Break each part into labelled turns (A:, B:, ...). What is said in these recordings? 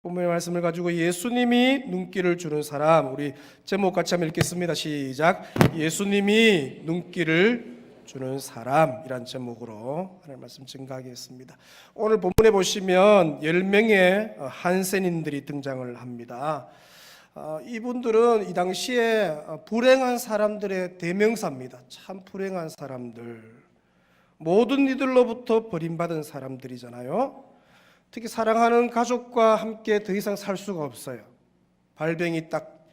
A: 본문의 말씀을 가지고 예수님이 눈길을 주는 사람, 우리 제목 같이 한번 읽겠습니다. 시작. 예수님이 눈길을 주는 사람이란 제목으로 하나님 말씀 증가하겠습니다. 오늘 본문에 보시면 10명의 한센인들이 등장을 합니다. 이분들은 이 당시에 불행한 사람들의 대명사입니다. 참 불행한 사람들, 모든 이들로부터 버림받은 사람들이잖아요. 특히 사랑하는 가족과 함께 더 이상 살 수가 없어요. 발병이 딱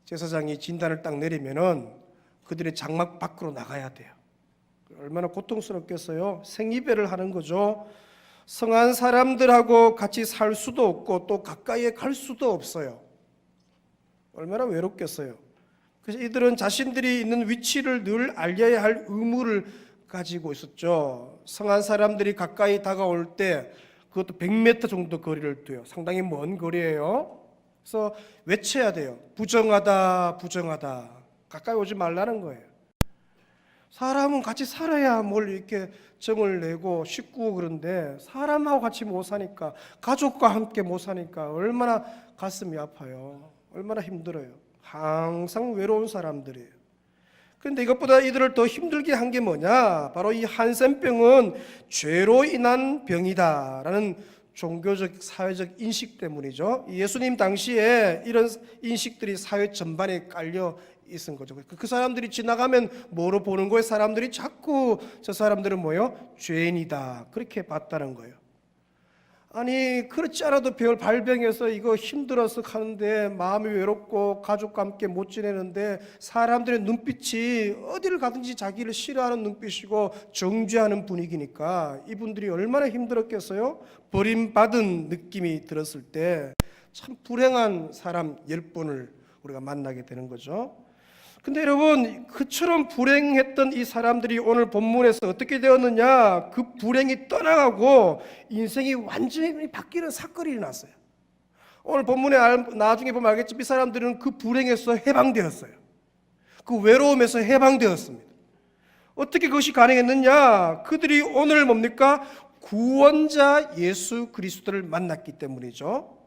A: 제사장이 진단을 딱 내리면은 그들의 장막 밖으로 나가야 돼요. 얼마나 고통스럽겠어요. 생이별을 하는 거죠. 성한 사람들하고 같이 살 수도 없고 또 가까이에 갈 수도 없어요. 얼마나 외롭겠어요. 그래서 이들은 자신들이 있는 위치를 늘 알려야 할 의무를 가지고 있었죠. 성한 사람들이 가까이 다가올 때 그것도 100m 정도 거리를 둬요. 상당히 먼 거리예요. 그래서 외쳐야 돼요. 부정하다, 부정하다. 가까이 오지 말라는 거예요. 사람은 같이 살아야 뭘 이렇게 정을 내고 쉽고 그런데 사람하고 같이 못 사니까, 가족과 함께 못 사니까 얼마나 가슴이 아파요. 얼마나 힘들어요. 항상 외로운 사람들이에요. 그런데 이것보다 이들을 더 힘들게 한 게 뭐냐? 바로 이 한센병은 죄로 인한 병이다라는 종교적, 사회적 인식 때문이죠. 예수님 당시에 이런 인식들이 사회 전반에 깔려 있은 거죠. 그 사람들이 지나가면 뭐로 보는 거예요? 사람들이 자꾸 저 사람들은 뭐예요? 죄인이다, 그렇게 봤다는 거예요. 아니, 그렇지 않아도 별 발병해서 이거 힘들어서 가는데 마음이 외롭고 가족과 함께 못 지내는데 사람들의 눈빛이 어디를 가든지 자기를 싫어하는 눈빛이고 정죄하는 분위기니까 이분들이 얼마나 힘들었겠어요? 버림받은 느낌이 들었을 때 참 불행한 사람 10분을 우리가 만나게 되는 거죠. 근데 여러분, 그처럼 불행했던 이 사람들이 오늘 본문에서 어떻게 되었느냐? 그 불행이 떠나가고 인생이 완전히 바뀌는 사건이 일어났어요. 오늘 본문에 나중에 보면 알겠지만 이 사람들은 그 불행에서 해방되었어요. 그 외로움에서 해방되었습니다. 어떻게 그것이 가능했느냐? 그들이 오늘 뭡니까? 구원자 예수 그리스도를 만났기 때문이죠.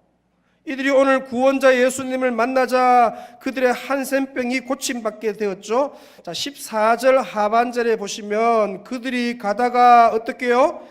A: 이들이 오늘 구원자 예수님을 만나자 그들의 한센병이 고침받게 되었죠. 자, 14절 하반절에 보시면 그들이 가다가 어떻게 해요?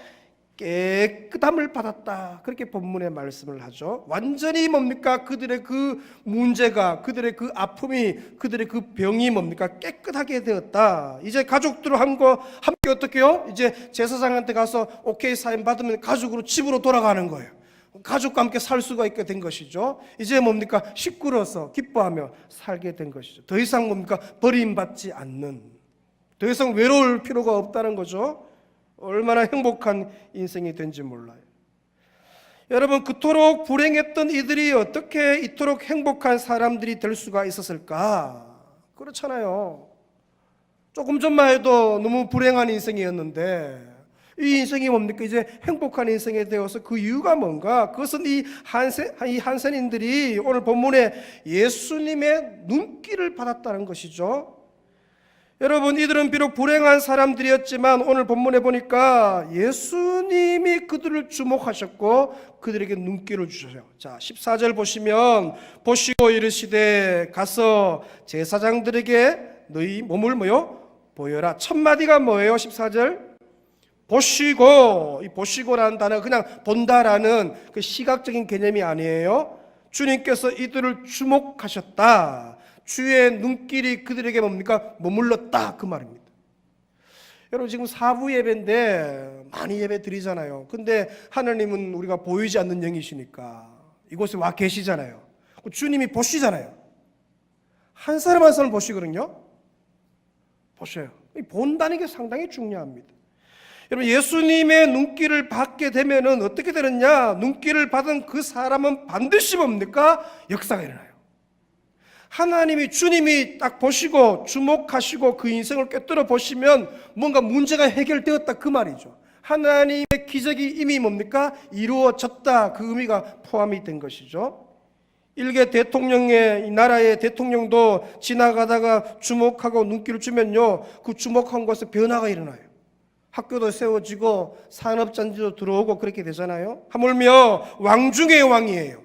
A: 깨끗함을 받았다, 그렇게 본문에 말씀을 하죠. 완전히 뭡니까? 그들의 그 문제가, 그들의 그 아픔이, 그들의 그 병이 뭡니까? 깨끗하게 되었다. 이제 가족들과 함께 어떻게 해요? 이제 제사장한테 가서 오케이 사인 받으면 가족으로 집으로 돌아가는 거예요. 가족과 함께 살 수가 있게 된 것이죠. 이제 뭡니까? 시끄러워서 기뻐하며 살게 된 것이죠. 더 이상 뭡니까? 버림받지 않는, 더 이상 외로울 필요가 없다는 거죠. 얼마나 행복한 인생이 된지 몰라요. 여러분, 그토록 불행했던 이들이 어떻게 이토록 행복한 사람들이 될 수가 있었을까? 그렇잖아요. 조금 전만 해도 너무 불행한 인생이었는데 이 인생이 뭡니까? 이제 행복한 인생이 되어서 그 이유가 뭔가? 그것은 이 한센인들이 오늘 본문에 예수님의 눈길을 받았다는 것이죠. 여러분, 이들은 비록 불행한 사람들이었지만 오늘 본문에 보니까 예수님이 그들을 주목하셨고 그들에게 눈길을 주셔요. 자, 14절 보시면 보시고 이르시되 가서 제사장들에게 너희 몸을 뭐요? 보여라. 첫 마디가 뭐예요? 14절 보시고, 이 보시고라는 단어 그냥 본다라는 그 시각적인 개념이 아니에요. 주님께서 이들을 주목하셨다. 주의 눈길이 그들에게 뭡니까? 머물렀다, 그 말입니다. 여러분, 지금 사부 예배인데 많이 예배 드리잖아요. 근데 하나님은 우리가 보이지 않는 영이시니까 이곳에 와 계시잖아요. 주님이 보시잖아요. 한 사람 한 사람 보시거든요. 보셔요. 본다는 게 상당히 중요합니다. 여러분, 예수님의 눈길을 받게 되면은 어떻게 되느냐? 눈길을 받은 그 사람은 반드시 뭡니까? 역사가 일어나요. 하나님이, 주님이 딱 보시고 주목하시고 그 인생을 꿰뚫어 보시면 뭔가 문제가 해결되었다, 그 말이죠. 하나님의 기적이 이미 뭡니까? 이루어졌다, 그 의미가 포함이 된 것이죠. 일개 대통령의, 이 나라의 대통령도 지나가다가 주목하고 눈길을 주면요, 그 주목한 곳에 변화가 일어나요. 학교도 세워지고 산업단지도 들어오고 그렇게 되잖아요. 하물며 왕 중의 왕이에요.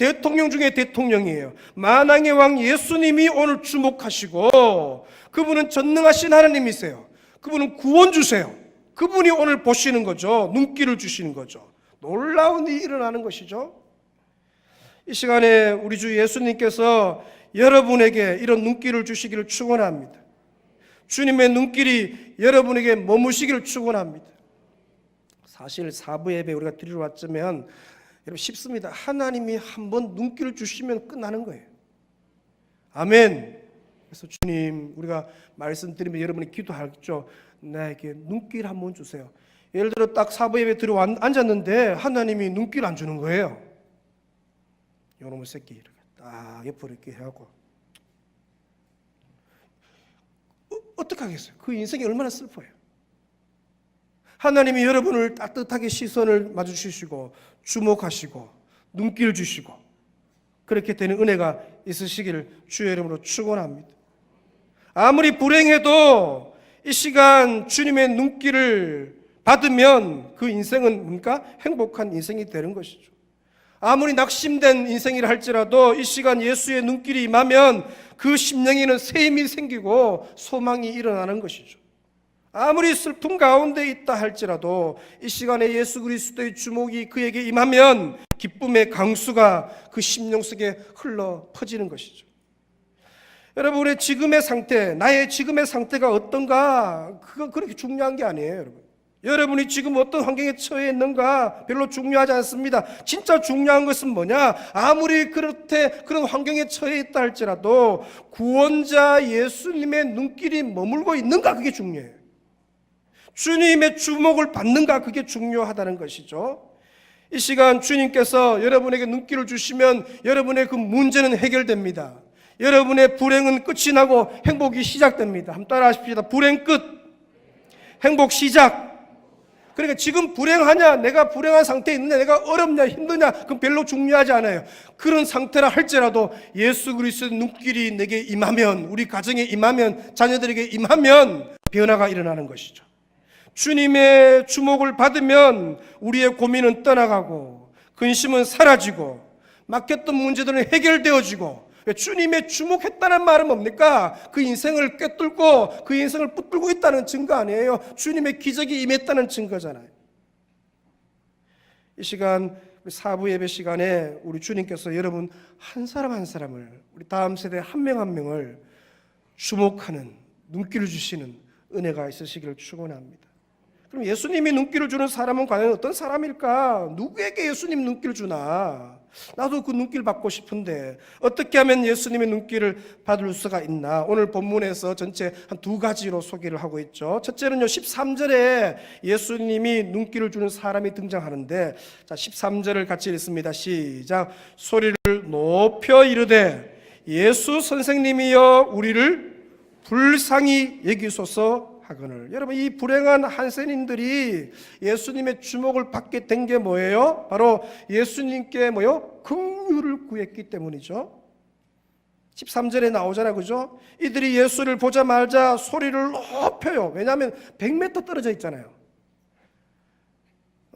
A: 대통령 중에 대통령이에요. 만왕의 왕 예수님이 오늘 주목하시고, 그분은 전능하신 하나님이세요. 그분은 구원 주세요. 그분이 오늘 보시는 거죠. 눈길을 주시는 거죠. 놀라운 일이 일어나는 것이죠. 이 시간에 우리 주 예수님께서 여러분에게 이런 눈길을 주시기를 축원합니다. 주님의 눈길이 여러분에게 머무시기를 축원합니다. 사실 사부 예배 우리가 드리러 왔으면 여러분 쉽습니다. 하나님이 한번 눈길을 주시면 끝나는 거예요. 아멘. 그래서 주님, 우리가 말씀드리면 여러분이 기도하겠죠. 나에게 눈길 한번 주세요. 예를 들어 딱 사부 예배 들어 앉았는데 하나님이 눈길 안 주는 거예요. 요놈의 새끼 이렇게 딱 옆으로 이렇게 하고 어떻게 하겠어요? 그 인생이 얼마나 슬퍼요. 하나님이 여러분을 따뜻하게 시선을 마주치시고 주목하시고 눈길 주시고 그렇게 되는 은혜가 있으시기를 주의 이름으로 축원합니다. 아무리 불행해도 이 시간 주님의 눈길을 받으면 그 인생은 뭡니까? 행복한 인생이 되는 것이죠. 아무리 낙심된 인생이라 할지라도 이 시간 예수의 눈길이 임하면 그 심령에는 새 힘이 생기고 소망이 일어나는 것이죠. 아무리 슬픔 가운데 있다 할지라도 이 시간에 예수 그리스도의 주목이 그에게 임하면 기쁨의 강수가 그 심령 속에 흘러 퍼지는 것이죠. 여러분, 우리의 지금의 상태, 나의 지금의 상태가 어떤가, 그건 그렇게 중요한 게 아니에요, 여러분. 여러분이 지금 어떤 환경에 처해 있는가 별로 중요하지 않습니다. 진짜 중요한 것은 뭐냐? 아무리 그런 환경에 처해 있다 할지라도 구원자 예수님의 눈길이 머물고 있는가, 그게 중요해요. 주님의 주목을 받는가, 그게 중요하다는 것이죠. 이 시간 주님께서 여러분에게 눈길을 주시면 여러분의 그 문제는 해결됩니다. 여러분의 불행은 끝이 나고 행복이 시작됩니다. 한번 따라 하십시다. 불행 끝, 행복 시작. 그러니까 지금 불행하냐, 내가 불행한 상태에 있느냐, 내가 어렵냐, 힘드냐, 그건 별로 중요하지 않아요. 그런 상태라 할지라도 예수 그리스도의 눈길이 내게 임하면, 우리 가정에 임하면, 자녀들에게 임하면 변화가 일어나는 것이죠. 주님의 주목을 받으면 우리의 고민은 떠나가고 근심은 사라지고 막혔던 문제들은 해결되어지고, 주님의 주목했다는 말은 뭡니까? 그 인생을 꿰뚫고 그 인생을 붙들고 있다는 증거 아니에요. 주님의 기적이 임했다는 증거잖아요. 이 시간 사부 예배 시간에 우리 주님께서 여러분 한 사람 한 사람을, 우리 다음 세대 한 명 한 명을 주목하는 눈길을 주시는 은혜가 있으시기를 축원합니다. 그럼 예수님이 눈길을 주는 사람은 과연 어떤 사람일까? 누구에게 예수님 눈길을 주나? 나도 그 눈길 받고 싶은데 어떻게 하면 예수님의 눈길을 받을 수가 있나? 오늘 본문에서 전체 한 두 가지로 소개를 하고 있죠. 첫째는요, 13절에 예수님이 눈길을 주는 사람이 등장하는데, 자, 13절을 같이 읽습니다. 시작. 소리를 높여 이르되 예수 선생님이여 우리를 불쌍히 여기소서 하거늘. 여러분, 이 불행한 한센인들이 예수님의 주목을 받게 된 게 뭐예요? 바로 예수님께 뭐요? 긍휼을 구했기 때문이죠. 13절에 나오잖아요, 그죠? 이들이 예수를 보자마자 소리를 높여요. 왜냐하면 100m 떨어져 있잖아요.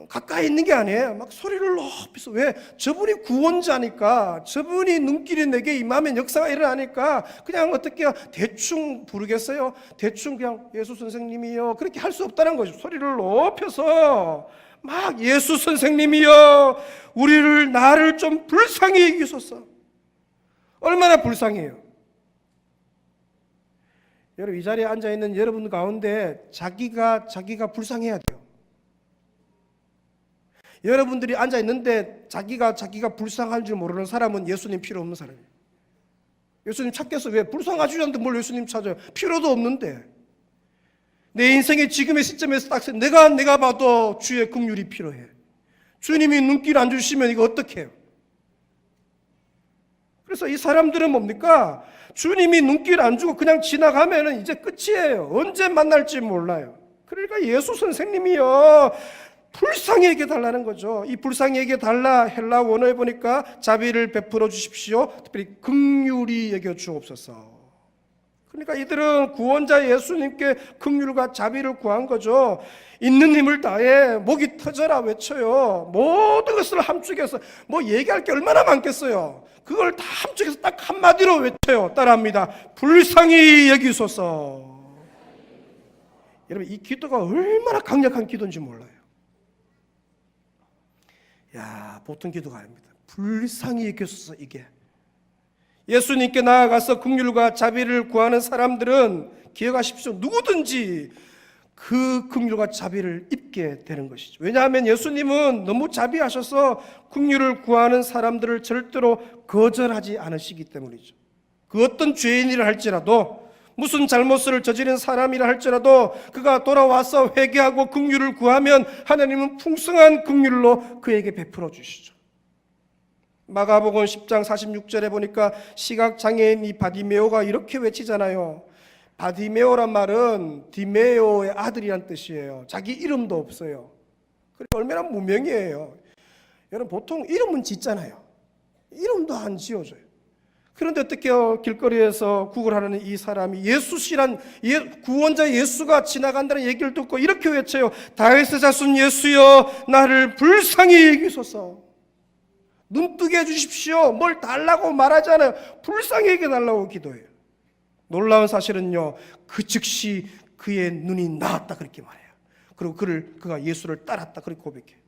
A: 가까이 있는 게 아니에요. 막 소리를 높여서. 왜? 저분이 구원자니까, 저분이 눈길이 내게 임하면 역사가 일어나니까 그냥 어떻게 대충 부르겠어요? 대충 그냥 예수 선생님이요, 그렇게 할 수 없다는 거죠. 소리를 높여서 막 예수 선생님이요, 나를 좀 불쌍히 여기소서. 얼마나 불쌍해요. 여러분, 이 자리에 앉아있는 여러분 가운데 자기가 불쌍해야 돼요. 여러분들이 앉아있는데 자기가 불쌍할 줄 모르는 사람은 예수님 필요 없는 사람이에요. 예수님 찾겠어. 왜? 불쌍하지 않는데 뭘 예수님 찾아요? 필요도 없는데. 내 인생의 지금의 시점에서 딱 내가 봐도 주의 긍휼이 필요해. 주님이 눈길 안 주시면 이거 어떻게 해요? 그래서 이 사람들은 뭡니까? 주님이 눈길 안 주고 그냥 지나가면 이제 끝이에요. 언제 만날지 몰라요. 그러니까 예수 선생님이요, 불쌍히 여겨달라는 거죠. 이 불쌍히 여겨달라 헬라 원어에 보니까 자비를 베풀어 주십시오, 특별히 긍휼히 여겨 주옵소서, 그러니까 이들은 구원자 예수님께 긍휼과 자비를 구한 거죠. 있는 힘을 다해 목이 터져라 외쳐요. 모든 것을 함축해서 뭐 얘기할 게 얼마나 많겠어요. 그걸 다 함축해서 딱 한마디로 외쳐요. 따라합니다. 불쌍히 여기소서. 여러분, 이 기도가 얼마나 강력한 기도인지 몰라요. 야, 보통 기도가 아닙니다. 불쌍히 여기소서. 이게 예수님께 나아가서 긍휼과 자비를 구하는 사람들은 기억하십시오. 누구든지 그 긍휼과 자비를 입게 되는 것이죠. 왜냐하면 예수님은 너무 자비하셔서 긍휼을 구하는 사람들을 절대로 거절하지 않으시기 때문이죠. 그 어떤 죄인이라 할지라도, 무슨 잘못을 저지른 사람이라 할지라도 그가 돌아와서 회개하고 긍휼을 구하면 하나님은 풍성한 긍휼로 그에게 베풀어 주시죠. 마가복음 10장 46절에 보니까 시각장애인 이 바디메오가 이렇게 외치잖아요. 바디메오란 말은 디메오의 아들이란 뜻이에요. 자기 이름도 없어요. 그러니까 얼마나 무명이에요. 여러분, 보통 이름은 짓잖아요. 이름도 안 지어줘요. 그런데 어떻게 길거리에서 구걸하는 이 사람이 예수시란 구원자 예수가 지나간다는 얘기를 듣고 이렇게 외쳐요. 다윗의 자손 예수여, 나를 불쌍히 여기소서. 눈뜨게 해주십시오. 뭘 달라고 말하잖아요. 불쌍히 여겨달라고 기도해요. 놀라운 사실은요, 그 즉시 그의 눈이 나았다 그렇게 말해요. 그리고 그가 예수를 따랐다 그렇게 고백해요.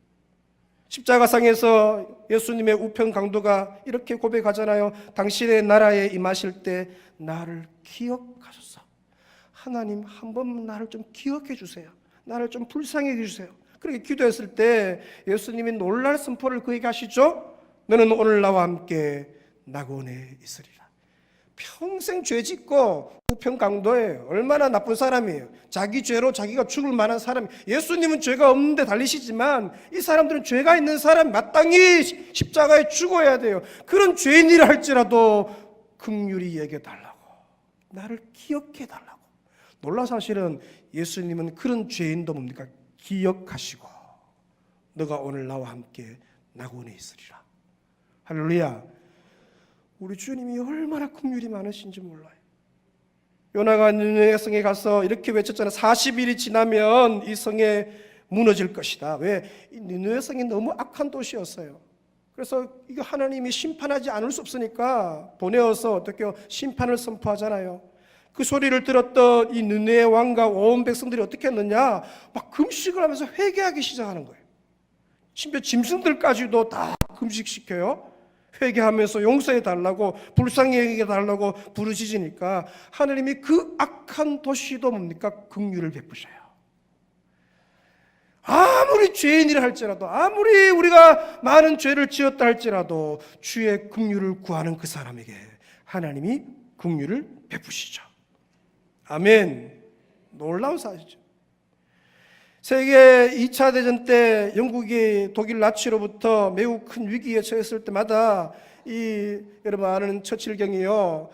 A: 십자가상에서 예수님의 우편 강도가 이렇게 고백하잖아요. 당신의 나라에 임하실 때 나를 기억하소서. 하나님, 한 번 나를 좀 기억해 주세요. 나를 좀 불쌍히 해주세요. 그렇게 기도했을 때 예수님이 놀랄 선포를 그에게 하시죠. 너는 오늘 나와 함께 낙원에 있으리라. 평생 죄 짓고 우편 강도예요. 얼마나 나쁜 사람이에요. 자기 죄로 자기가 죽을 만한 사람이에요. 예수님은 죄가 없는데 달리시지만 이 사람들은 죄가 있는 사람, 마땅히 십자가에 죽어야 돼요. 그런 죄인이라 할지라도 긍휼히 여겨달라고, 나를 기억해달라고. 놀라운 사실은 예수님은 그런 죄인도 뭡니까? 기억하시고 너가 오늘 나와 함께 낙원에 있으리라. 할렐루야. 우리 주님이 얼마나 긍휼이 많으신지 몰라요. 요나가 니느웨 성에 가서 이렇게 외쳤잖아요. 40일이 지나면 이 성에 무너질 것이다. 왜? 니느웨 성이 너무 악한 도시였어요. 그래서 이거 하나님이 심판하지 않을 수 없으니까 보내어서 어떻게 심판을 선포하잖아요. 그 소리를 들었던 이 니느웨 왕과 온 백성들이 어떻게 했느냐? 막 금식을 하면서 회개하기 시작하는 거예요. 심지어 짐승들까지도 다 금식시켜요. 회개하면서 용서해 달라고, 불쌍히 여기게 달라고 부르짖으니까 하나님이 그 악한 도시도 뭡니까? 긍휼을 베푸셔요. 아무리 죄인이라 할지라도, 아무리 우리가 많은 죄를 지었다 할지라도 주의 긍휼을 구하는 그 사람에게 하나님이 긍휼을 베푸시죠. 아멘. 놀라운 사실이죠. 세계 2차 대전 때 영국이 독일 나치로부터 매우 큰 위기에 처했을 때마다 여러분 아는 처칠경이요,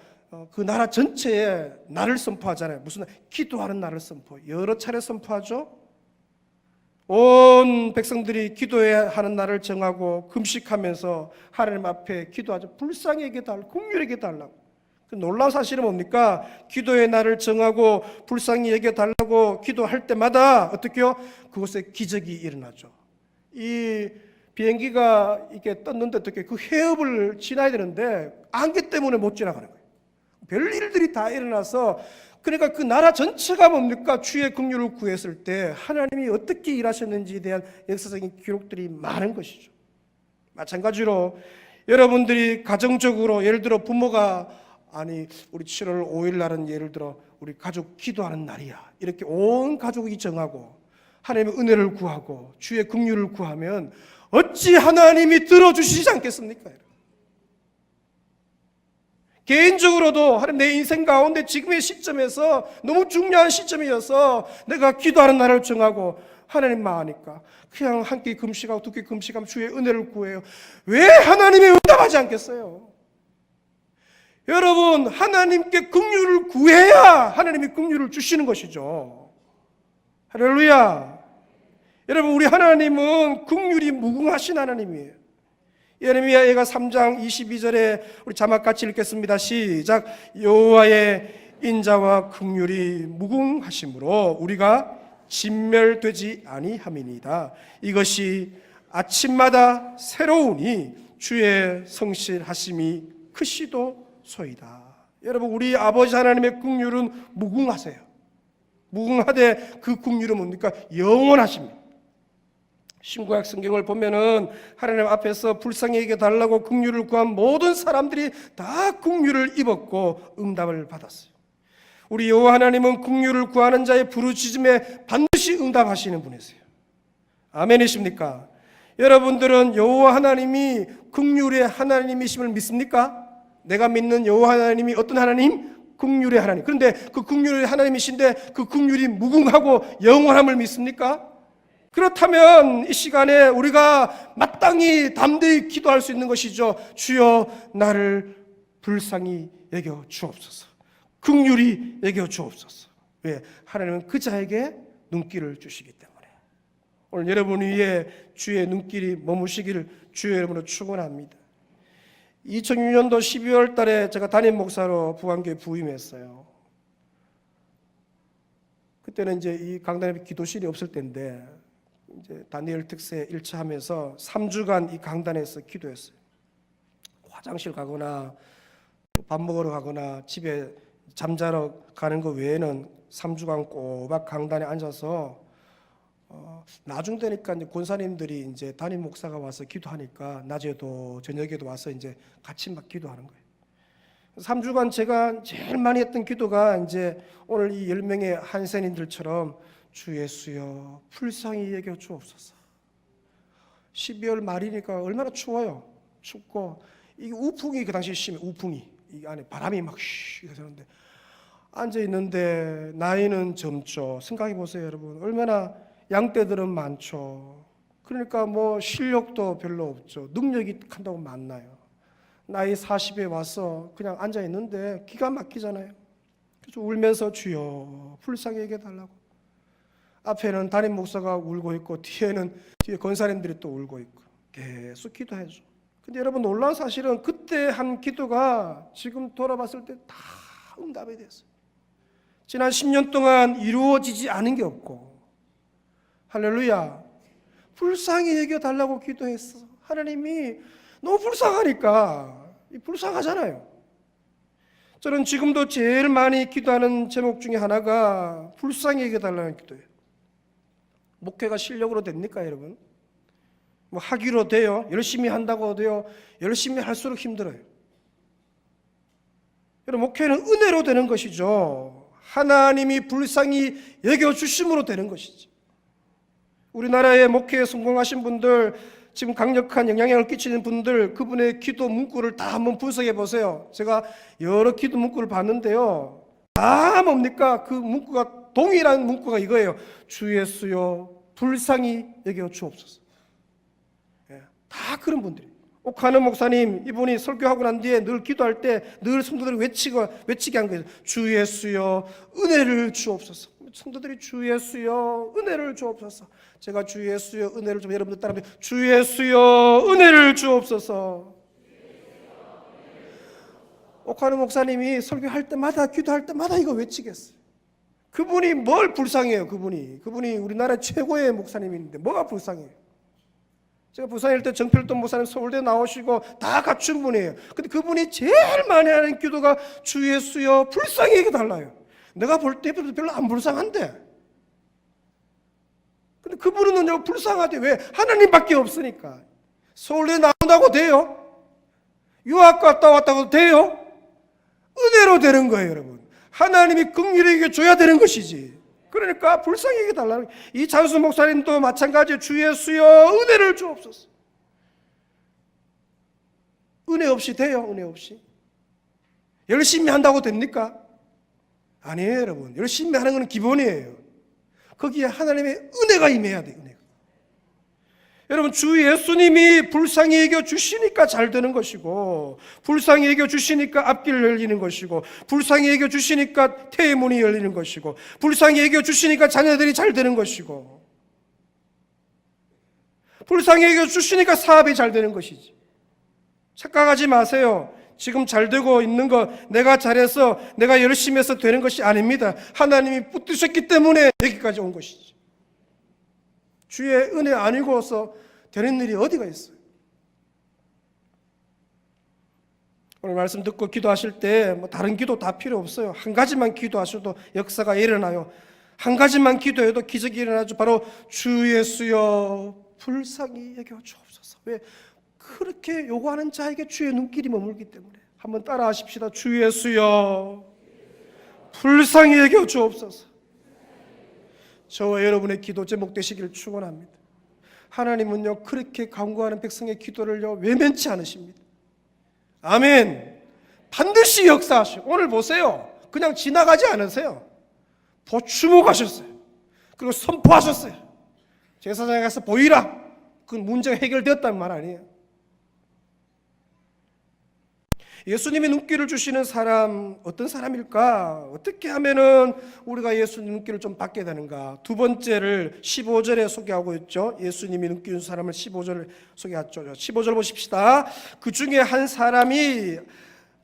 A: 그 나라 전체에 날을 선포하잖아요. 무슨 기도하는 날을 선포, 여러 차례 선포하죠. 온 백성들이 기도해야 하는 날을 정하고 금식하면서 하나님 앞에 기도하죠. 불쌍히 여겨달라고, 긍휼히 여겨달라고. 놀라운 사실은 뭡니까? 기도의 날을 정하고 불쌍히 여겨달라고 기도할 때마다 어떻게요? 그곳에 기적이 일어나죠. 이 비행기가 이렇게 떴는데 어떻게 그 해협을 지나야 되는데 안개 때문에 못 지나가는 거예요. 별 일들이 다 일어나서, 그러니까 그 나라 전체가 뭡니까? 주의 긍휼을 구했을 때 하나님이 어떻게 일하셨는지에 대한 역사적인 기록들이 많은 것이죠. 마찬가지로 여러분들이 가정적으로, 예를 들어 부모가 우리 7월 5일 날은 예를 들어 우리 가족 기도하는 날이야, 이렇게 온 가족이 정하고 하나님의 은혜를 구하고 주의 긍휼을 구하면 어찌 하나님이 들어주시지 않겠습니까? 개인적으로도 하나님, 내 인생 가운데 지금의 시점에서 너무 중요한 시점이어서 내가 기도하는 날을 정하고 하나님만 아니까 그냥 한 끼 금식하고 두 끼 금식하면 주의 은혜를 구해요. 왜 하나님이 응답하지 않겠어요? 여러분, 하나님께 긍휼을 구해야 하나님이 긍휼을 주시는 것이죠. 할렐루야. 여러분, 우리 하나님은 긍휼이 무궁하신 하나님이에요. 예레미야 3장 22절에 우리 자막 같이 읽겠습니다. 시작. 여호와의 인자와 긍휼이 무궁하심으로 우리가 진멸되지 아니함이니이다. 이것이 아침마다 새로우니 주의 성실하심이 크시도소이다. 여러분, 우리 아버지 하나님의 긍휼은 무궁하세요. 무궁하되 그 긍휼은 뭡니까? 영원하십니다. 신구약 성경을 보면은 하나님 앞에서 불쌍히 여겨 달라고 긍휼을 구한 모든 사람들이 다 긍휼을 입었고 응답을 받았어요. 우리 여호와 하나님은 긍휼을 구하는 자의 부르짖음에 반드시 응답하시는 분이세요. 아멘이십니까? 여러분들은 여호와 하나님이 긍휼의 하나님이심을 믿습니까? 내가 믿는 여호와 하나님이 어떤 하나님? 긍휼의 하나님. 그런데 그 긍휼의 하나님이신데 그 긍휼이 무궁하고 영원함을 믿습니까? 그렇다면 이 시간에 우리가 마땅히 담대히 기도할 수 있는 것이죠. 주여 나를 불쌍히 여겨 주옵소서. 긍휼히 여겨 주옵소서. 왜? 하나님은 그 자에게 눈길을 주시기 때문에. 오늘 여러분 위에 주의 눈길이 머무시기를 주의 이름으로 축원합니다. 2006년도 12월 달에 제가 담임 목사로 부안교회 부임했어요. 그때는 이제 이 강단에 기도실이 없을 때인데 이제 다니엘 특세 1차 하면서 3주간 이 강단에서 기도했어요. 화장실 가거나 밥 먹으러 가거나 집에 잠자러 가는 거 외에는 3주간 꼬박 강단에 앉아서 나중 되니까 이제 권사님들이 이제 담임 목사가 와서 기도하니까 낮에도 저녁에도 와서 이제 같이 막 기도하는 거예요. 3주간 제가 제일 많이 했던 기도가 이제 오늘 이 10명의 한센인들처럼 주 예수여 불쌍히 여겨 주옵소서. 12월 말이니까 얼마나 추워요. 춥고 이 우풍이 그 당시 심해. 우풍이 이 안에 바람이 막 쉬는데 앉아 있는데 나이는 젊죠. 생각해 보세요, 여러분. 얼마나 양떼들은 많죠. 그러니까 뭐 실력도 별로 없죠. 능력이 한다고 많나요? 나이 40에 와서 그냥 앉아 있는데 기가 막히잖아요. 그래서 울면서 주여 불쌍히 여겨 달라고. 앞에는 담임 목사가 울고 있고 뒤에 권사님들이 또 울고 있고 계속 기도해줘. 근데 여러분 놀라운 사실은 그때 한 기도가 지금 돌아봤을 때 다 응답이 됐어요. 지난 10년 동안 이루어지지 않은 게 없고 할렐루야. 불쌍히 여겨달라고 기도했어. 하나님이 너무 불쌍하니까 불쌍하잖아요. 저는 지금도 제일 많이 기도하는 제목 중에 하나가 불쌍히 여겨달라는 기도예요. 목회가 실력으로 됩니까 여러분? 뭐 하기로 돼요? 열심히 한다고 돼요? 열심히 할수록 힘들어요. 여러분 목회는 은혜로 되는 것이죠. 하나님이 불쌍히 여겨주심으로 되는 것이죠. 우리나라의 목회에 성공하신 분들, 지금 강력한 영향력을 끼치는 분들, 그분의 기도 문구를 다 한번 분석해 보세요. 제가 여러 기도 문구를 봤는데요, 다 뭡니까? 그 문구가 동일한 문구가 이거예요. 주 예수여 불쌍히 여겨 주옵소서. 다 그런 분들이. 옥하는 목사님, 이분이 설교하고 난 뒤에 늘 기도할 때 늘 성도들이 외치게 한 거예요. 주 예수여 은혜를 주옵소서. 성도들이 주 예수여 은혜를 주옵소서. 제가 주 예수여 은혜를 좀 여러분들 따라 주 예수여 은혜를 주옵소서. 옥하는 목사님이 설교할 때마다 기도할 때마다 이거 외치겠어요. 그분이 뭘 불쌍해요. 그분이 우리나라 최고의 목사님인데 뭐가 불쌍해요. 제가 부산일 때 정필돈 목사님 서울대 나오시고 다 갖춘 분이에요. 근데 그분이 제일 많이 하는 기도가 주 예수여 불쌍히 여겨달라요. 내가 볼 때 별로 안 불쌍한데. 근데 그분은 불쌍하대. 왜? 하나님밖에 없으니까. 서울대 나온다고 돼요? 유학 갔다 왔다고 돼요? 은혜로 되는 거예요, 여러분. 하나님이 긍휼히 줘야 되는 것이지. 그러니까 불쌍히 여겨달라는 거예요. 이 장수 목사님도 마찬가지예요. 주 예수여 은혜를 주옵소서. 은혜 없이 돼요? 은혜 없이? 열심히 한다고 됩니까? 아니에요, 여러분. 열심히 하는 건 기본이에요. 거기에 하나님의 은혜가 임해야 돼요. 은혜가. 여러분 주 예수님이 불쌍히 여겨 주시니까 잘 되는 것이고, 불쌍히 여겨 주시니까 앞길 열리는 것이고, 불쌍히 여겨 주시니까 태의 문이 열리는 것이고, 불쌍히 여겨 주시니까 자녀들이 잘 되는 것이고, 불쌍히 여겨 주시니까 사업이 잘 되는 것이지. 착각하지 마세요. 지금 잘 되고 있는 거 내가 잘해서 내가 열심히 해서 되는 것이 아닙니다. 하나님이 붙드셨기 때문에 여기까지 온 것이지. 주의 은혜 아니고서 되는 일이 어디가 있어요? 오늘 말씀 듣고 기도하실 때 뭐 다른 기도 다 필요 없어요. 한 가지만 기도하셔도 역사가 일어나요. 한 가지만 기도해도 기적이 일어나죠. 바로 주 예수여 불쌍히 여겨 주옵소서. 왜? 그렇게 요구하는 자에게 주의 눈길이 머물기 때문에. 한번 따라 하십시다. 주 예수여 불쌍히 여겨 주옵소서. 저와 여러분의 기도 제목 되시기를 축원합니다. 하나님은요 그렇게 간구하는 백성의 기도를요 외면치 않으십니다. 아멘. 반드시 역사하시고 오늘 보세요. 그냥 지나가지 않으세요. 주목하셨어요. 그리고 선포하셨어요. 제사장에 가서 보이라. 그 문제가 해결되었다는 말 아니에요. 예수님의 눈길을 주시는 사람 어떤 사람일까? 어떻게 하면은 우리가 예수님 눈길을 좀 받게 되는가? 두 번째를 15절에 소개하고 있죠. 예수님이 눈길 준 사람을 15절을 소개했죠. 15절 보십시다. 그 중에 한 사람이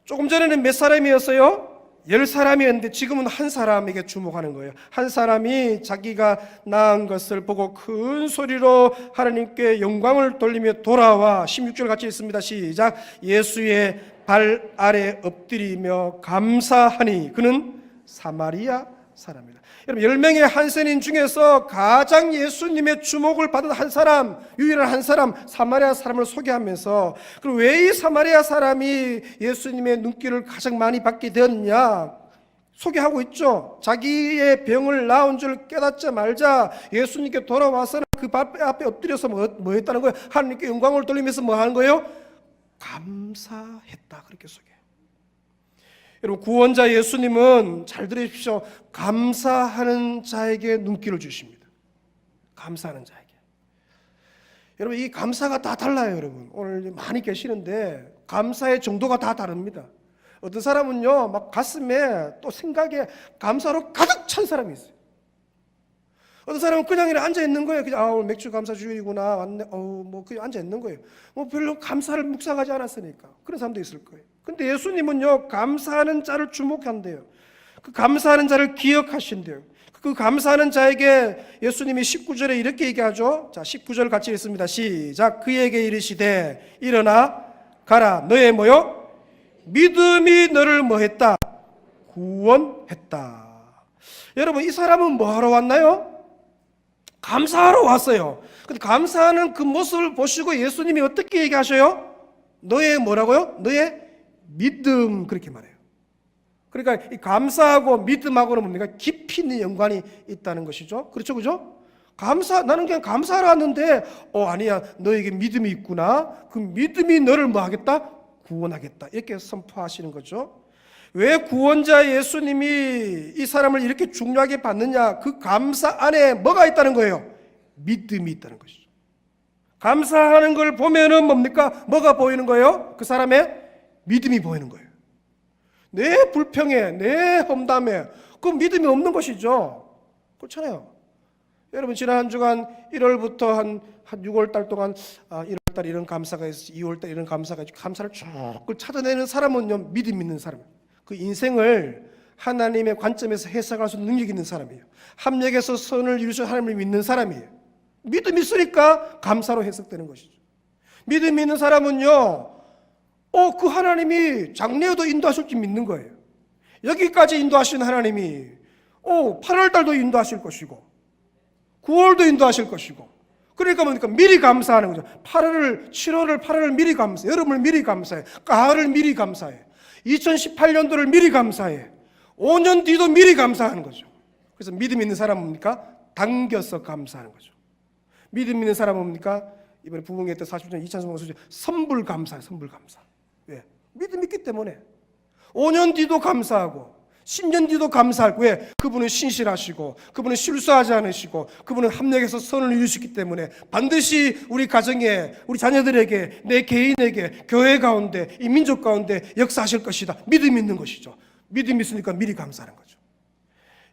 A: 조금 전에는 몇 사람이었어요? 10사람이었는데 지금은 한 사람에게 주목하는 거예요. 한 사람이 자기가 낳은 것을 보고 큰 소리로 하나님께 영광을 돌리며 돌아와 16절 같이 있습니다. 시작. 예수의 발 아래 엎드리며 감사하니 그는 사마리아 사람이다. 여러분 10명의 한센인 중에서 가장 예수님의 주목을 받은 한 사람, 유일한 한 사람 사마리아 사람을 소개하면서 그럼 왜 이 사마리아 사람이 예수님의 눈길을 가장 많이 받게 되었냐 소개하고 있죠. 자기의 병을 나은 줄 깨닫자마자 예수님께 돌아와서는 그 앞에 엎드려서 뭐 했다는 거예요? 하나님께 영광을 돌리면서 뭐 하는 거예요? 감사했다. 그렇게 소개해요. 여러분 구원자 예수님은 잘 들으십시오. 감사하는 자에게 눈길을 주십니다. 감사하는 자에게. 여러분 이 감사가 다 달라요. 여러분 오늘 많이 계시는데 감사의 정도가 다 다릅니다. 어떤 사람은요 막 가슴에 또 생각에 감사로 가득 찬 사람이 있어요. 어떤 사람은 그냥 이렇게 앉아 있는 거예요. 그냥 오늘 맥주 감사 주일이구나 왔네. 뭐 그냥 앉아 있는 거예요. 뭐 별로 감사를 묵상하지 않았으니까 그런 사람도 있을 거예요. 근데 예수님은요 감사하는 자를 주목한대요. 그 감사하는 자를 기억하신대요. 그 감사하는 자에게 예수님이 19절에 이렇게 얘기하죠. 자 19절 같이 읽습니다. 시작. 그에게 이르시되 일어나 가라. 너의 뭐요? 믿음이 너를 뭐했다? 구원했다. 여러분 이 사람은 뭐하러 왔나요? 감사하러 왔어요. 근데 감사하는 그 모습을 보시고 예수님이 어떻게 얘기하셔요? 너의 뭐라고요? 너의 믿음 그렇게 말해요. 그러니까 이 감사하고 믿음하고는 뭡니까? 깊이 있는 연관이 있다는 것이죠. 그렇죠, 그죠? 나는 그냥 감사하러 왔는데, 아니야, 너에게 믿음이 있구나. 그 믿음이 너를 뭐 하겠다? 구원하겠다. 이렇게 선포하시는 거죠. 왜 구원자 예수님이 이 사람을 이렇게 중요하게 받느냐? 그 감사 안에 뭐가 있다는 거예요? 믿음이 있다는 것이죠. 감사하는 걸 보면은 뭡니까? 뭐가 보이는 거예요? 그 사람의 믿음이 보이는 거예요. 내 불평에, 내 험담에 그 믿음이 없는 것이죠. 그렇잖아요. 여러분 지난 한 주간 1월부터 한 6월 달 동안 1월 달 이런 감사가 있어, 2월 달 이런 감사가 있어, 감사를 쭉 찾아내는 사람은요 믿음 있는 사람이에요. 그 인생을 하나님의 관점에서 해석할 수 있는 능력 있는 사람이에요. 합력에서 선을 이루신 하나님을 믿는 사람이에요. 믿음이 있으니까 감사로 해석되는 것이죠. 믿음이 있는 사람은요 그 하나님이 장래에도 인도하실 줄 믿는 거예요. 여기까지 인도하신 하나님이 8월 달도 인도하실 것이고 9월도 인도하실 것이고 그러니까 뭡니까? 미리 감사하는 거죠. 7월을 8월을 미리 감사해. 여름을 미리 감사해. 가을을 미리 감사해. 2018년도를 미리 감사해. 5년 뒤도 미리 감사하는 거죠. 그래서 믿음 있는 사람은 뭡니까? 당겨서 감사하는 거죠. 믿음 있는 사람은 뭡니까? 이번에 부흥회 때 40년 2찬송가 수준 선불 감사해. 선불 감사. 왜? 믿음 있기 때문에 5년 뒤도 감사하고 10년 뒤도 감사하고. 왜? 그분은 신실하시고 그분은 실수하지 않으시고 그분은 합력해서 선을 이루시기 때문에 반드시 우리 가정에 우리 자녀들에게 내 개인에게 교회 가운데 이 민족 가운데 역사하실 것이다. 믿음이 있는 것이죠. 믿음이 있으니까 미리 감사하는 거죠.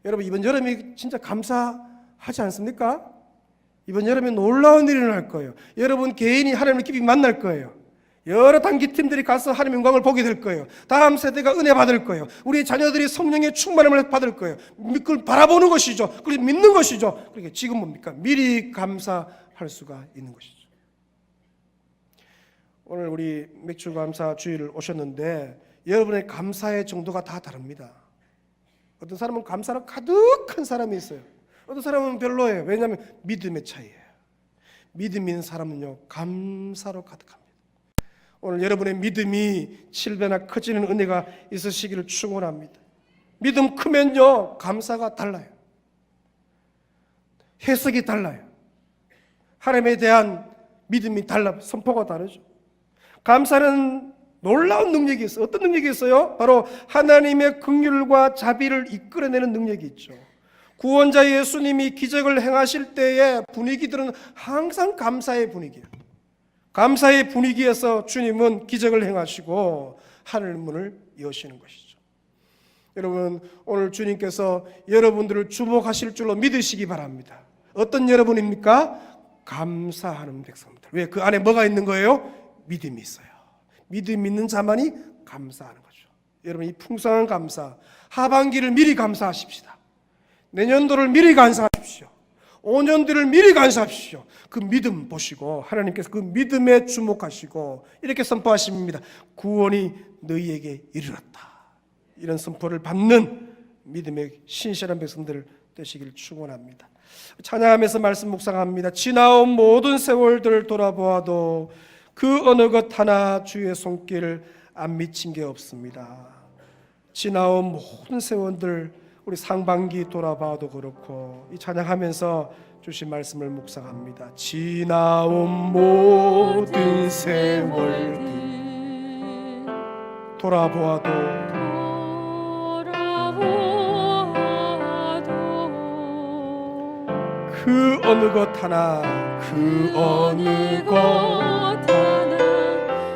A: 여러분 이번 여름이 진짜 감사하지 않습니까? 이번 여름에 놀라운 일이 일어날 거예요. 여러분 개인이 하나님을 깊이 만날 거예요. 여러 단기팀들이 가서 하나님의 영광을 보게 될 거예요. 다음 세대가 은혜 받을 거예요. 우리 자녀들이 성령의 충만함을 받을 거예요. 그걸 바라보는 것이죠. 그걸 믿는 것이죠. 그러니까 지금 뭡니까? 미리 감사할 수가 있는 것이죠. 오늘 우리 맥주 감사 주일 오셨는데 여러분의 감사의 정도가 다 다릅니다. 어떤 사람은 감사로 가득한 사람이 있어요. 어떤 사람은 별로예요. 왜냐하면 믿음의 차이예요. 믿음 있는 사람은요, 감사로 가득합니다. 오늘 여러분의 믿음이 7배나 커지는 은혜가 있으시기를 축원합니다. 믿음 크면요, 감사가 달라요. 해석이 달라요. 하나님에 대한 믿음이 달라, 선포가 다르죠. 감사는 놀라운 능력이 있어요. 어떤 능력이 있어요? 바로 하나님의 긍휼과 자비를 이끌어내는 능력이 있죠. 구원자 예수님이 기적을 행하실 때의 분위기들은 항상 감사의 분위기예요. 감사의 분위기에서 주님은 기적을 행하시고 하늘 문을 여시는 것이죠. 여러분, 오늘 주님께서 여러분들을 주목하실 줄로 믿으시기 바랍니다. 어떤 여러분입니까? 감사하는 백성들. 왜? 그 안에 뭐가 있는 거예요? 믿음이 있어요. 믿음 있는 자만이 감사하는 거죠. 여러분, 이 풍성한 감사, 하반기를 미리 감사하십시다. 내년도를 미리 감사하십시오. 5년 뒤를 미리 감사하십시오. 그 믿음 보시고 하나님께서 그 믿음에 주목하시고 이렇게 선포하십니다. 구원이 너희에게 이르렀다. 이런 선포를 받는 믿음의 신실한 백성들 되시길 축원합니다. 찬양하면서 말씀 묵상합니다. 지나온 모든 세월들을 돌아보아도 그 어느 것 하나 주의 손길 안 미친 게 없습니다. 지나온 모든 세월들 우리 상반기 돌아봐도 그렇고 이 찬양하면서 주신 말씀을 묵상합니다. 지나온 모든 세월들 돌아보아도 그 어느 것 하나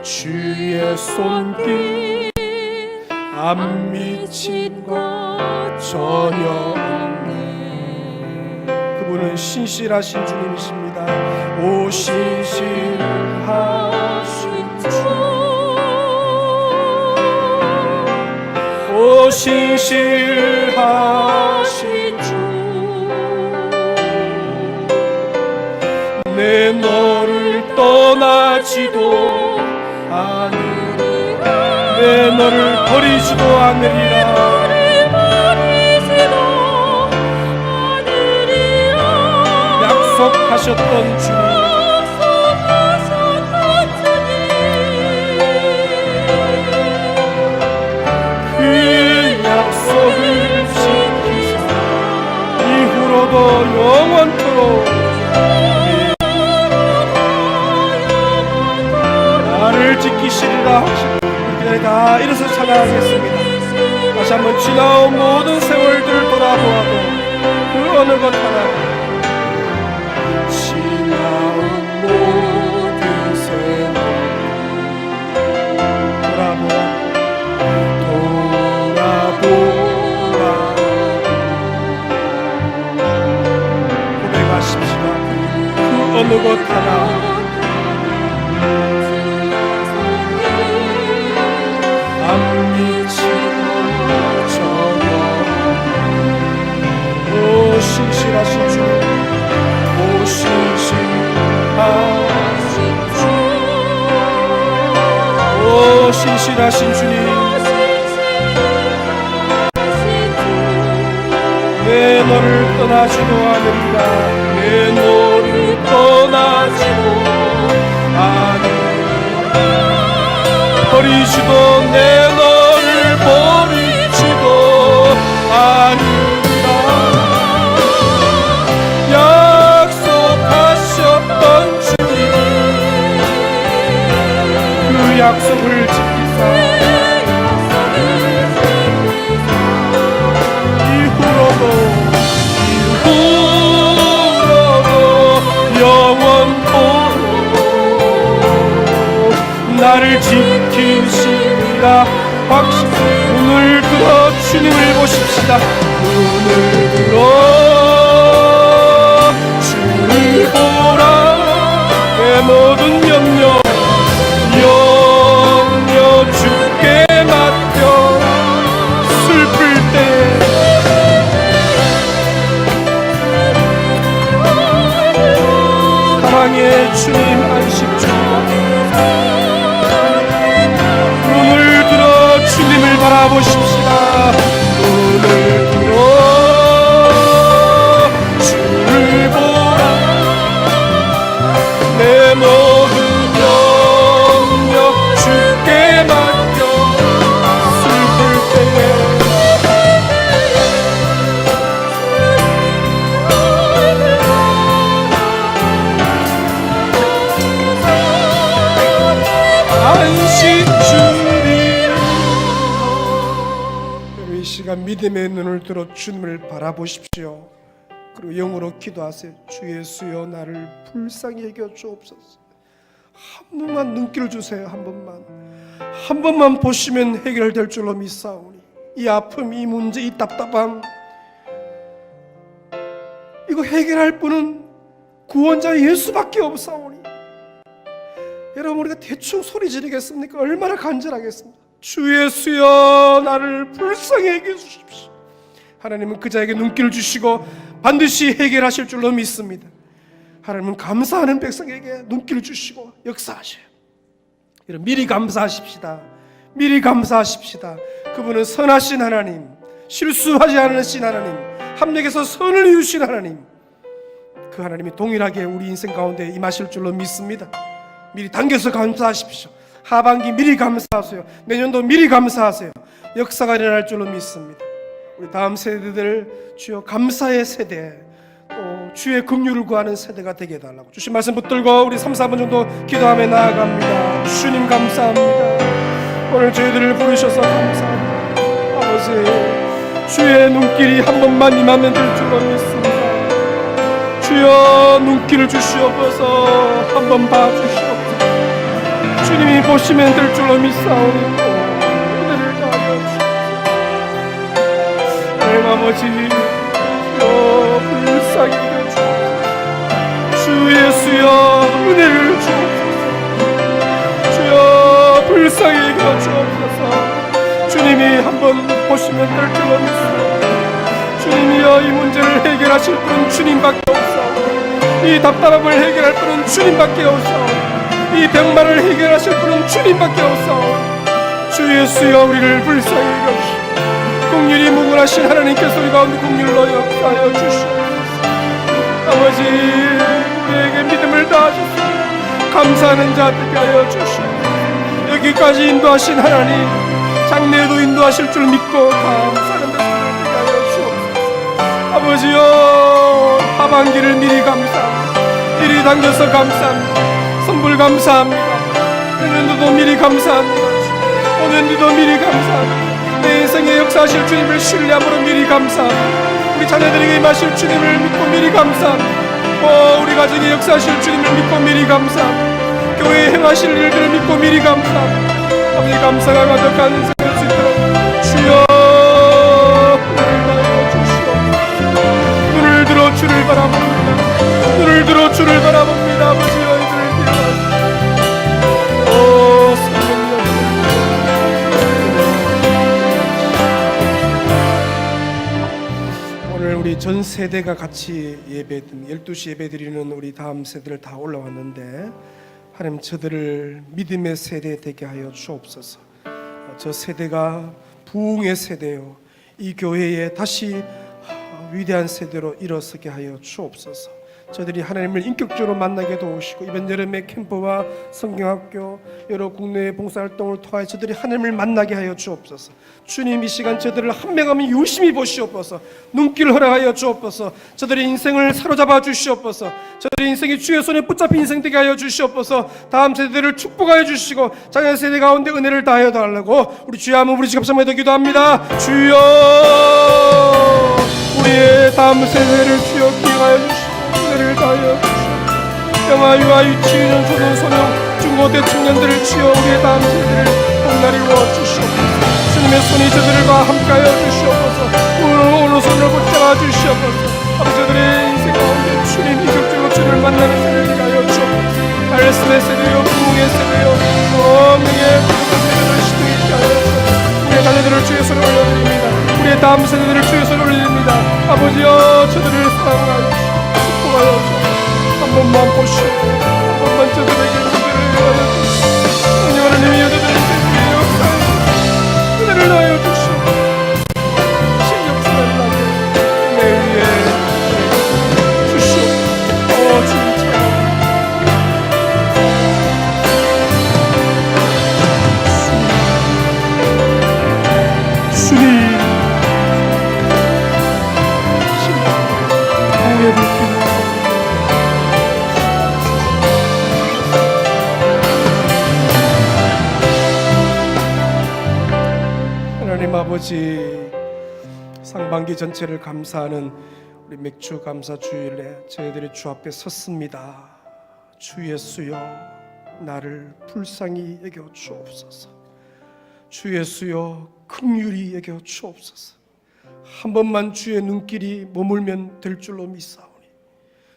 A: 주의 손길 안 미친 것 전혀 없네. 그분은 신실하신 주님이십니다. 오 신실하신 주, 오 신실하신 주, 내 너를 떠나지도 않으리라. 내 너를 버리지도 않으리라. 약속하셨던 주님, 그 약속을 지키사 이후로도 영원토록 나를 지키시리라 하시고 다 일어서 찬양하겠습니다. 다시 한번 지나온 모든 세월들을 돌아보아도 그 어느 것 하나 지나온 모든 세월 돌아보아 고백하십시다. 그 어느 것 하나 안 미치고 전혀 오 신실하신 주, 오 신실하신 주, 오 신실하신 주님, 내 너를 떠나지도 않으리라. 내 너를 떠나지도 않으리라. 버리지도 내 너를 버리지도 아니라. 약속하셨던 주님, 그 약속을 지키사 이후로도 영원토록 나를 지키시리라. 확신 눈을 들어 주님을 보십시다. 눈을 들어 주를 보라. 내 모든 염려 바라보십시다. 눈을 들어 주를 보라. 내 모든 영역 주께 맡겨. 슬플 때에 안식 주리. 이 시간 믿음의 눈을 들어 주님을 바라보십시오. 그리고 영으로 기도하세요. 주 예수여, 나를 불쌍히 여겨 주옵소서. 한 번만 눈길을 주세요. 한 번만 보시면 해결될 줄로 믿사오니 이 아픔, 이 문제, 이 답답함, 이거 해결할 분은 구원자 예수밖에 없사오니 여러분, 우리가 대충 소리 지르겠습니까? 얼마나 간절하겠습니까? 주 예수여, 나를 불쌍히 여겨 주십시오. 하나님은 그자에게 눈길을 주시고 반드시 해결하실 줄로 믿습니다. 하나님은 감사하는 백성에게 눈길을 주시고 역사하셔요. 여러분, 미리 감사하십시다. 미리 감사하십시다. 그분은 선하신 하나님, 실수하지 않으신 하나님, 합력에서 선을 이루신 하나님, 그 하나님이 동일하게 우리 인생 가운데 임하실 줄로 믿습니다. 미리 당겨서 감사하십시오. 하반기 미리 감사하세요. 내년도 미리 감사하세요. 역사가 일어날 줄로 믿습니다. 우리 다음 세대들 주여 감사의 세대, 또 주의 긍휼을 구하는 세대가 되게 해달라고 주신 말씀 붙들고 우리 3, 4분 정도 기도하며 나아갑니다. 주님 감사합니다. 오늘 저희들을 부르셔서 감사합니다. 아버지, 주의 눈길이 한 번만 임하면 될 줄로 믿습니다. 주여, 눈길을 주시옵소서. 한 번 봐주시옵소서. 주님이 보시면 될 줄로 믿사오니 은혜를 다하여 주옵소서. 내 아버지, 주여 불쌍히 여겨주옵소서. 주 예수여, 은혜를 주옵소서. 주여 불쌍히 여겨주옵소서. 주님이 한번 보시면 될 줄로 믿습니다. 주님이여, 이 문제를 해결하실 분은 주님밖에 없사오니, 이 답답함을 해결할 분은 주님밖에 없사오니, 이 병만을 해결하실 분은 주님밖에 없사오니, 주 예수여, 우리를 불쌍히 여겨주시고 긍휼이 무궁하신 하나님께서 우리 가운데 긍휼로 역사하여 주시옵소서. 아버지, 우리에게 믿음을 다하셔서 감사하는 자 되게 하여 주시옵소서. 여기까지 인도하신 하나님, 장래에도 인도하실 줄 믿고 감사하는 자 되게 하여 주옵소서. 아버지여, 하반기를 미리 감사합니다. 미리 당겨서 감사합니다. 선물 감사합니다. 내년도도 미리 감사합니다. 5년도도 미리 감사합니다. 내 인생에 역사하실 주님을 신뢰함으로 미리 감사합니다. 우리 자녀들에게 임하실 주님을 믿고 미리 감사합니다. 우리 가정에 역사하실 주님을 믿고 미리 감사합니다. 교회에 행하실 일들을 믿고 미리 감사합니다. 아버지, 감사가 가득한 인생 될 수 있도록 주여 눈을 들어 주를 바라봅니다. 눈을 들어 주를 바라봅니다. 아버지여, 오늘 우리 전 세대가 같이 예배, 12시 예배 드리는 우리 다음 세대를 다 올라왔는데, 하나님 저들을 믿음의 세대 되게 하여 주옵소서. 저 세대가 부흥의 세대요, 이 교회에 다시 위대한 세대로 일어서게 하여 주옵소서. 저들이 하나님을 인격적으로 만나게 도우시고, 이번 여름에 캠프와 성경학교 여러 국내 봉사활동을 통하여 저들이 하나님을 만나게 하여 주옵소서. 주님, 이 시간 저들을 한 명 한 명 유심히 보시옵소서. 눈길을 허락하여 주옵소서. 저들의 인생을 사로잡아 주시옵소서. 저들의 인생이 주의 손에 붙잡힌 인생 되게 하여 주시옵소서. 다음 세대를 축복하여 주시고 자녀 세대 가운데 은혜를 다하여 달라고 우리 주여 한번 부르시 감사합니다. 기도합니다. 주여, 우리의 다음 세대를 주여 기억하여 주시고 은혜를 다하여 주시옵소서. 영아, 유아, 유치원, 초등, 소년, 중고대 청년들을 주여 우리의 다음 세대를 복날이 이루어 주시옵소서. 주님의 손이 저들과 함께하여 주시옵소서. 오른손을 붙잡아 주시옵소서. 아버지, 저들의 인생 가운데 주님 인격적으로 주를 만나는 세대를 하여 주옵소서. 말씀의 세대요, 부흥의 세대요, 성령의 세대를 시도하게 하여 주옵소서. 우리의 자녀들을 주의 손에 올려드립니다. 우리의 다음 세대들을 주의 손에 올려드립니다. 아버지여, 저들을 사랑하여 축복하여 주옵소서. 한 번만 보시오. 한 번만 저들에게 은혜를 하여 주시옵소서. 하나님이 저들의 인생에 역사하여 은혜를 하여 주시옵소서. 예수님 구해볼게요. 하나님 아버지, 상반기 전체를 감사하는 우리 맥주 감사 주일에 저희들이 주 앞에 섰습니다. 주 예수여, 나를 불쌍히 여겨 주옵소서. 주 예수여, 긍휼히 여겨 주옵소서. 한 번만 주의 눈길이 머물면 될 줄로 믿사오니,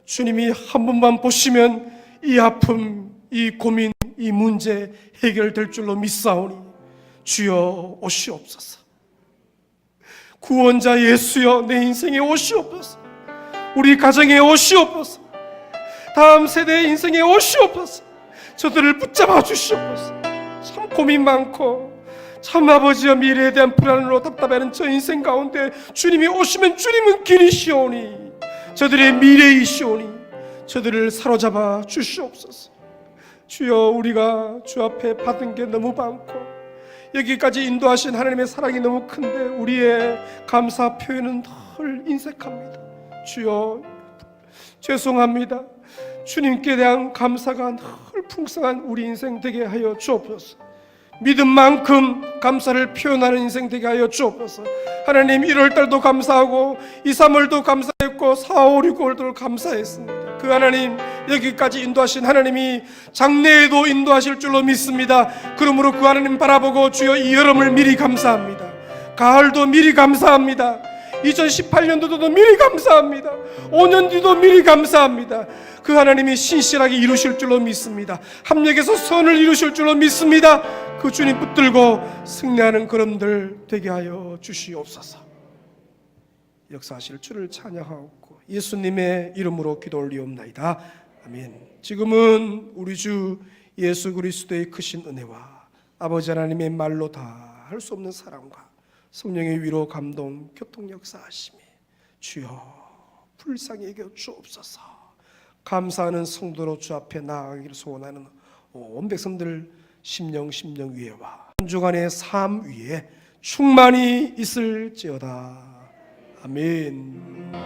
A: 주님이 한 번만 보시면 이 아픔, 이 고민, 이 문제 해결될 줄로 믿사오니 주여 오시옵소서. 구원자 예수여, 내 인생에 오시옵소서. 우리 가정에 오시옵소서. 다음 세대의 인생에 오시옵소서. 저들을 붙잡아 주시옵소서. 참 고민 많고 참 아버지여 미래에 대한 불안으로 답답해하는 저 인생 가운데 주님이 오시면 주님은 길이시오니 저들의 미래이시오니 저들을 사로잡아 주시옵소서. 주여, 우리가 주 앞에 받은 게 너무 많고 여기까지 인도하신 하나님의 사랑이 너무 큰데 우리의 감사 표현은 늘 인색합니다. 주여, 죄송합니다. 주님께 대한 감사가 늘 풍성한 우리 인생 되게 하여 주옵소서. 믿음만큼 감사를 표현하는 인생 되게 하여 주옵소서. 하나님, 1월달도 감사하고 2, 3월도 감사했고 4, 5, 6, 5월도 감사했습니다. 그 하나님, 여기까지 인도하신 하나님이 장래에도 인도하실 줄로 믿습니다. 그러므로 그 하나님 바라보고 주여, 이 여름을 미리 감사합니다. 가을도 미리 감사합니다. 2018년도도 미리 감사합니다. 5년 뒤도 미리 감사합니다. 그 하나님이 신실하게 이루실 줄로 믿습니다. 합력해서 선을 이루실 줄로 믿습니다. 그 주님 붙들고 승리하는 걸음들 되게 하여 주시옵소서. 역사하실 주를 찬양하옵고 예수님의 이름으로 기도 올리옵나이다. 아멘. 지금은 우리 주 예수 그리스도의 크신 은혜와 아버지 하나님의 말로 다 할 수 없는 사랑과 성령의 위로 감동 교통 역사하심이 주여 불쌍히 여겨 주옵소서. 감사하는 성도로 주 앞에 나아가기를 소원하는 온 백성들 심령 위에와 한 주간의 삶 위에 충만히 있을지어다. 아멘.